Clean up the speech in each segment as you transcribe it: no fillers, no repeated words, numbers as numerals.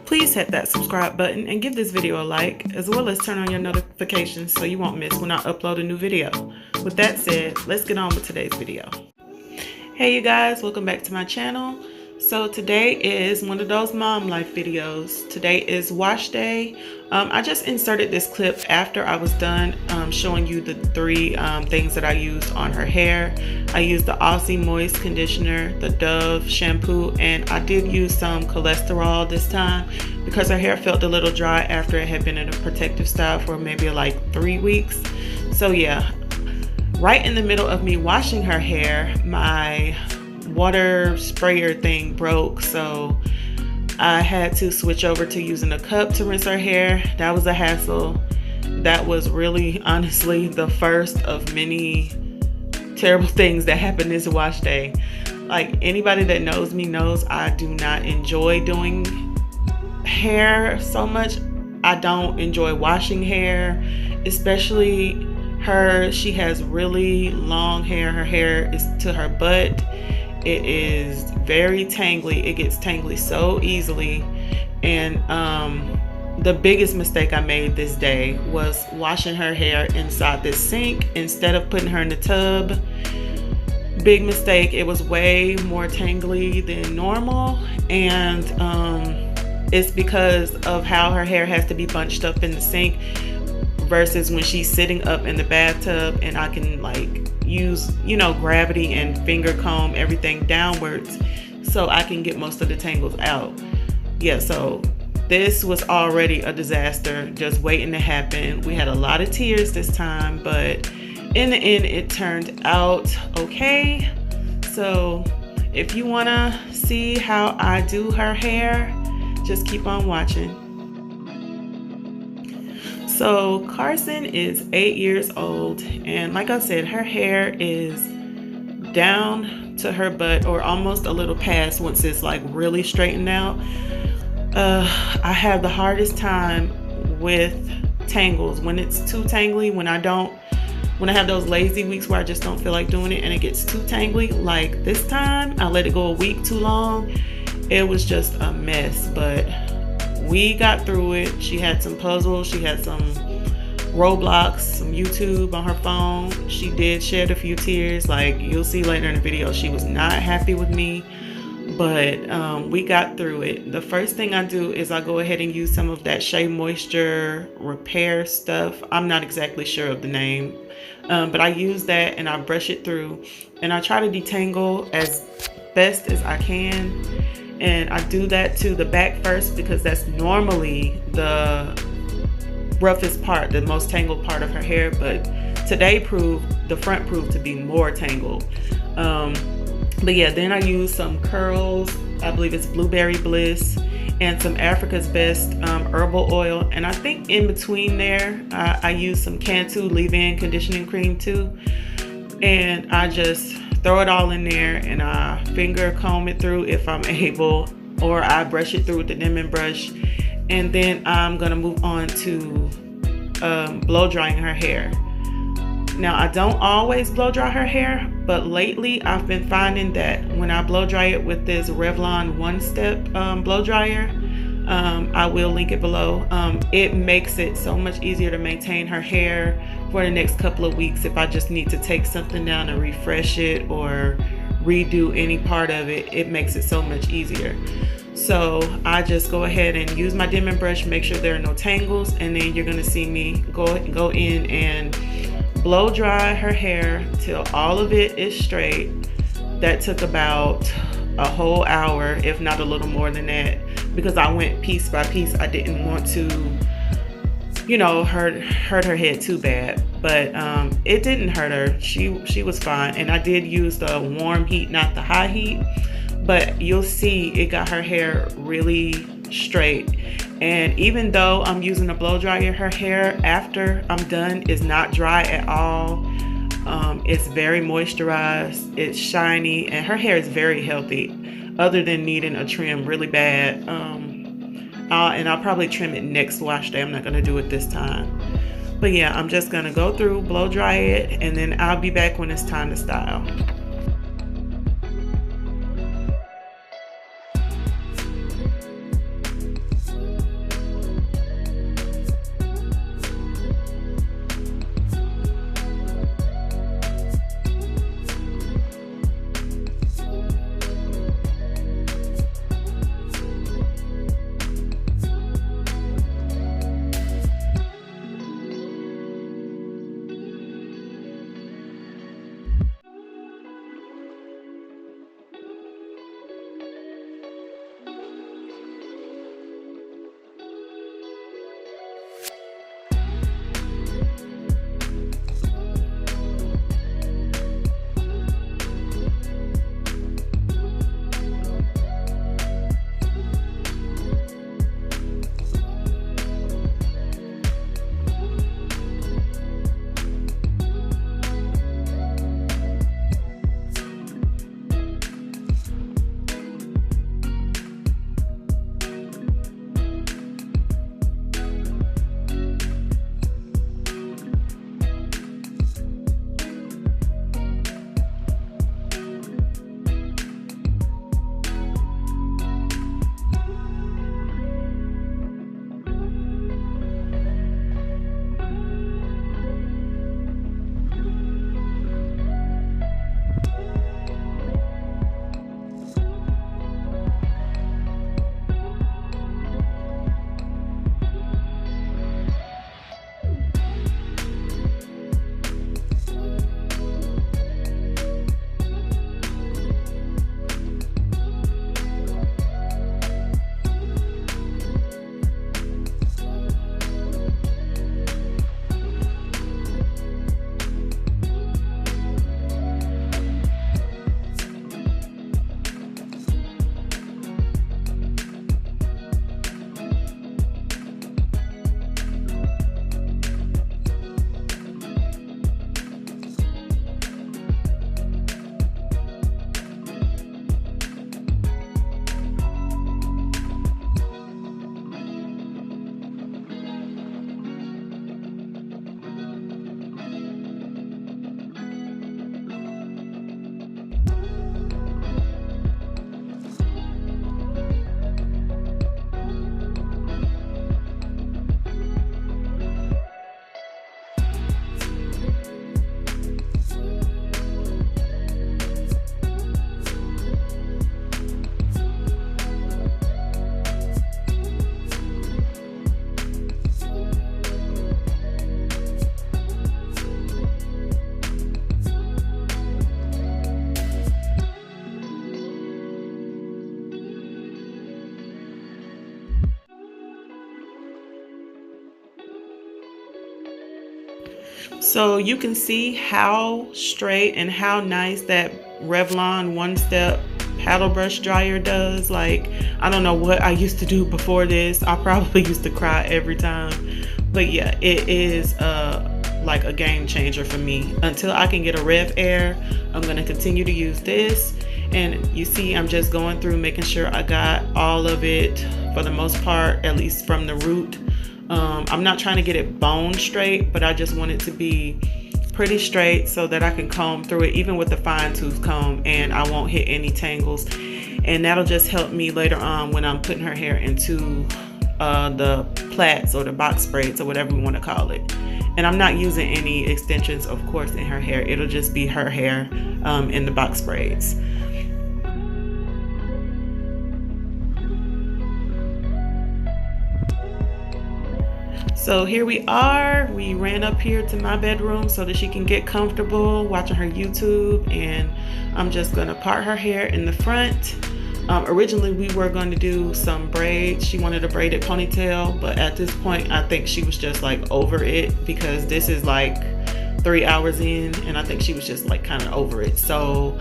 please hit that subscribe button and give this video a like, as well as turn on your notifications so you won't miss when I upload a new video. With that said, let's get on with today's video. Hey you guys, welcome back to my channel. So today is one of those mom life videos. Today is wash day. I just inserted this clip after I was done showing you the three things that I used on her hair. I used the Aussie moist conditioner, the Dove shampoo, and I did use some cholesterol this time because her hair felt a little dry after it had been in a protective style for maybe like 3 weeks. So yeah, right in the middle of me washing her hair, my water sprayer thing broke, so I had to switch over to using a cup to rinse her hair. That was a hassle. That was really honestly the first of many terrible things that happened this wash day. Like, anybody that knows me knows I do not enjoy doing hair so much. I don't enjoy washing hair, especially her. She has really long hair. Her hair is to her butt. It is very tangly. It gets tangly so easily. And the biggest mistake I made this day was washing her hair inside this sink instead of putting her in the tub. Big mistake. It was way more tangly than normal, and it's because of how her hair has to be bunched up in the sink versus when she's sitting up in the bathtub, and I can like use, you know, gravity and finger comb everything downwards so I can get most of the tangles out. Yeah, so this was already a disaster just waiting to happen. We had a lot of tears this time, but in the end it turned out okay. So if you want to see how I do her hair, just keep on watching. So Carson is 8 years old, and like I said, her hair is down to her butt, or almost a little past once it's like really straightened out. I have the hardest time with tangles when it's too tangly. When I have those lazy weeks where I just don't feel like doing it and it gets too tangly, like this time I let it go a week too long. It was just a mess, but we got through it. She had some puzzles, she had some Roblox, some YouTube on her phone. She did shed a few tears. Like, you'll see later in the video, she was not happy with me, but we got through it. The first thing I do is I go ahead and use some of that Shea Moisture repair stuff. I'm not exactly sure of the name, but I use that and I brush it through, and I try to detangle as best as I can. And I do that to the back first because that's normally the roughest part, the most tangled part of her hair. But today the front proved to be more tangled. But yeah, then I use some curls. I believe it's Blueberry Bliss, and some Africa's Best herbal oil. And I think in between there, I use some Cantu leave-in conditioning cream too. And I just throw it all in there, and I finger comb it through if I'm able, or I brush it through with the Denman brush. And then I'm gonna move on to blow drying her hair. Now, I don't always blow dry her hair, but lately I've been finding that when I blow dry it with this Revlon one-step blow dryer, I will link it below. It makes it so much easier to maintain her hair for the next couple of weeks if I just need to take something down and refresh it or redo any part of it. It makes it so much easier. So I just go ahead and use my Denman brush, make sure there are no tangles, and then you're gonna see me go in and blow dry her hair till all of it is straight. That took about a whole hour, if not a little more than that, because I went piece by piece. I didn't want to, you know, hurt her head too bad, but it didn't hurt her. She was fine, and I did use the warm heat, not the high heat, but you'll see it got her hair really straight. And even though I'm using a blow dryer, her hair after I'm done is not dry at all. It's very moisturized, it's shiny, and her hair is very healthy, other than needing a trim really bad. And I'll probably trim it next wash day. I'm not gonna do it this time. But yeah, I'm just gonna go through, blow dry it, and then I'll be back when it's time to style. So you can see how straight and how nice that Revlon One Step paddle brush dryer does. Like, I don't know what I used to do before this. I probably used to cry every time. But yeah, it is like a game changer for me. Until I can get a Rev Air, I'm going to continue to use this. And you see, I'm just going through making sure I got all of it for the most part, at least from the root. I'm not trying to get it bone straight, but I just want it to be pretty straight so that I can comb through it even with the fine tooth comb, and I won't hit any tangles. And that'll just help me later on when I'm putting her hair into the plaits or the box braids or whatever we want to call it. And I'm not using any extensions, of course, in her hair. It'll just be her hair in the box braids. So here we are. We ran up here to my bedroom so that she can get comfortable watching her YouTube, and I'm just gonna part her hair in the front. Originally we were going to do some braids. She wanted a braided ponytail, but at this point I think she was just like over it, because this is like 3 hours in and I think she was just like kind of over it. So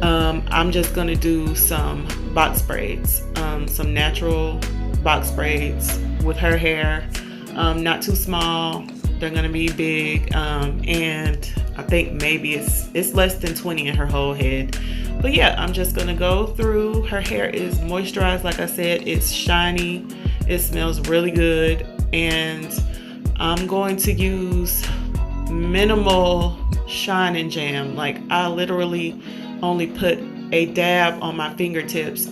I'm just gonna do some box braids, some natural box braids with her hair. Not too small, they're gonna be big, and I think maybe it's less than 20 in her whole head. But yeah, I'm just gonna go through. Her hair is moisturized, like I said, it's shiny, it smells really good, and I'm going to use minimal shine and jam. Like, I literally only put a dab on my fingertips,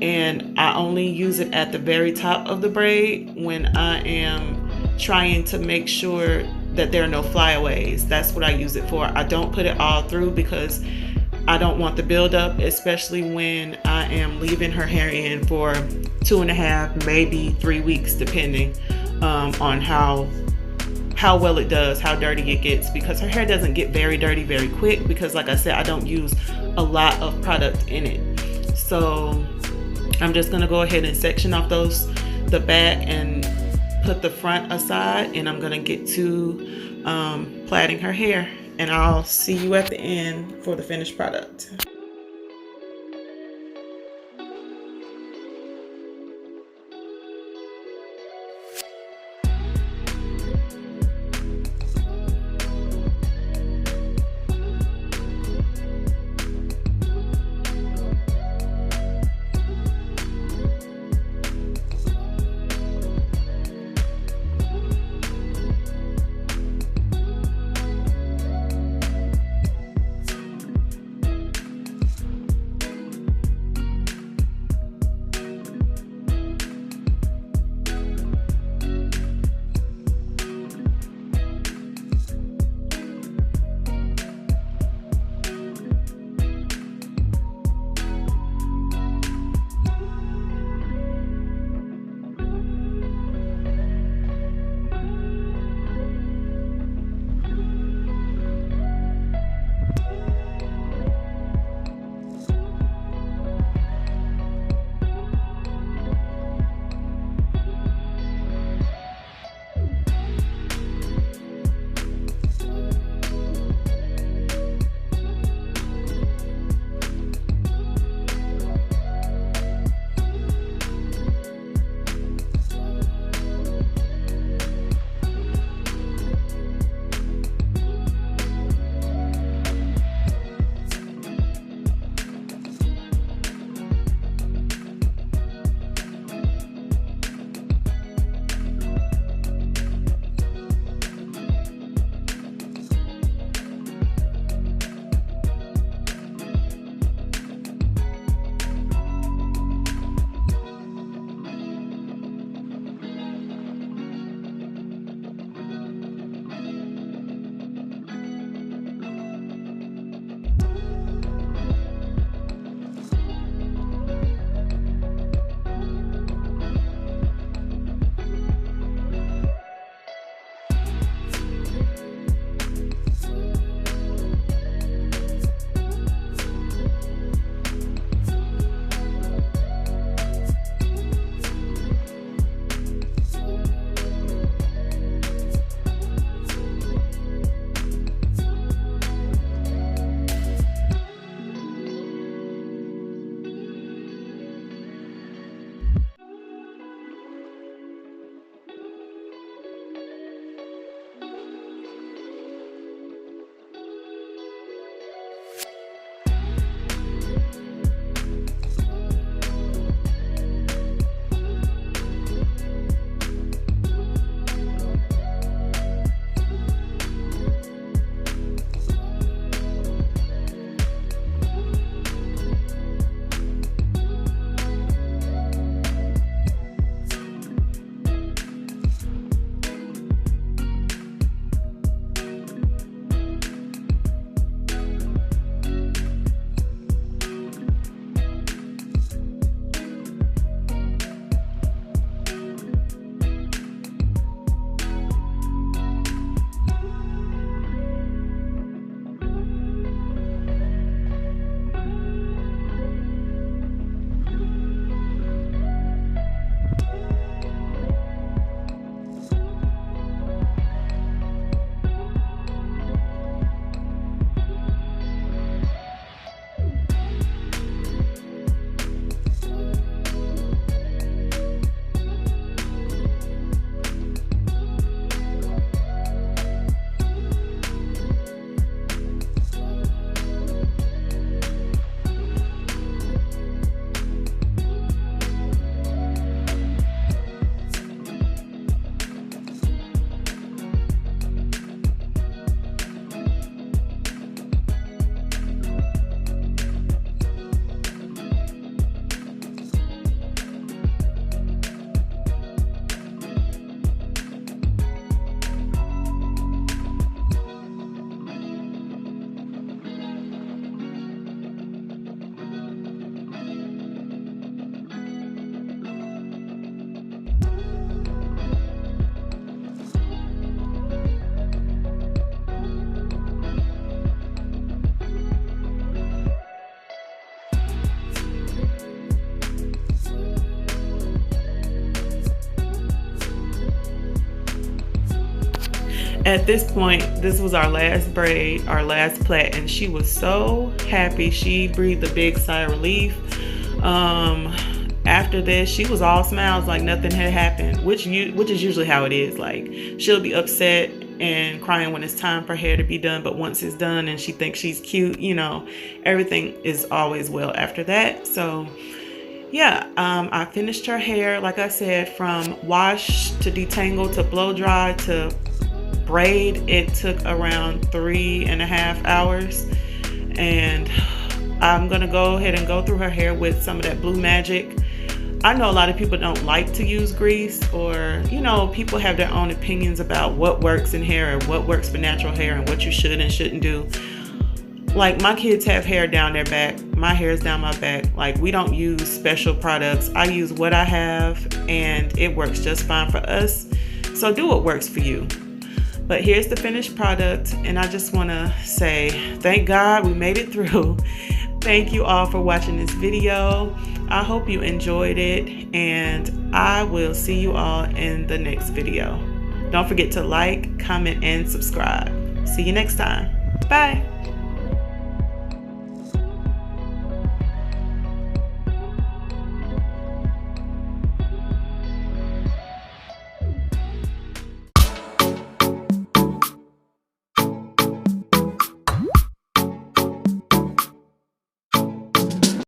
and I only use it at the very top of the braid when I am trying to make sure that there are no flyaways. That's what I use it for. I don't put it all through because I don't want the buildup, especially when I am leaving her hair in for 2.5, maybe 3 weeks, depending on how well it does, how dirty it gets, because her hair doesn't get very dirty very quick, because like I said, I don't use a lot of product in it. So I'm just gonna go ahead and section off the back and put the front aside, and I'm gonna get to plaiting her hair, and I'll see you at the end for the finished product. At this point, this was our last braid, our last plait, and she was so happy. She breathed a big sigh of relief. After this, she was all smiles, like nothing had happened, which is usually how it is. Like, she'll be upset and crying when it's time for hair to be done, but once it's done and she thinks she's cute, you know, everything is always well after that. So yeah, I finished her hair, like I said, from wash to detangle to blow dry to braid. It took around 3.5 hours, and I'm gonna go ahead and go through her hair with some of that Blue Magic. I know a lot of people don't like to use grease, or, you know, people have their own opinions about what works in hair or what works for natural hair and what you should and shouldn't do. Like, my kids have hair down their back, my hair is down my back. Like, we don't use special products. I use what I have and it works just fine for us. So do what works for you. But here's the finished product, and I just want to say thank God we made it through. Thank you all for watching this video. I hope you enjoyed it, and I will see you all in the next video. Don't forget to like, comment, and subscribe. See you next time. Bye.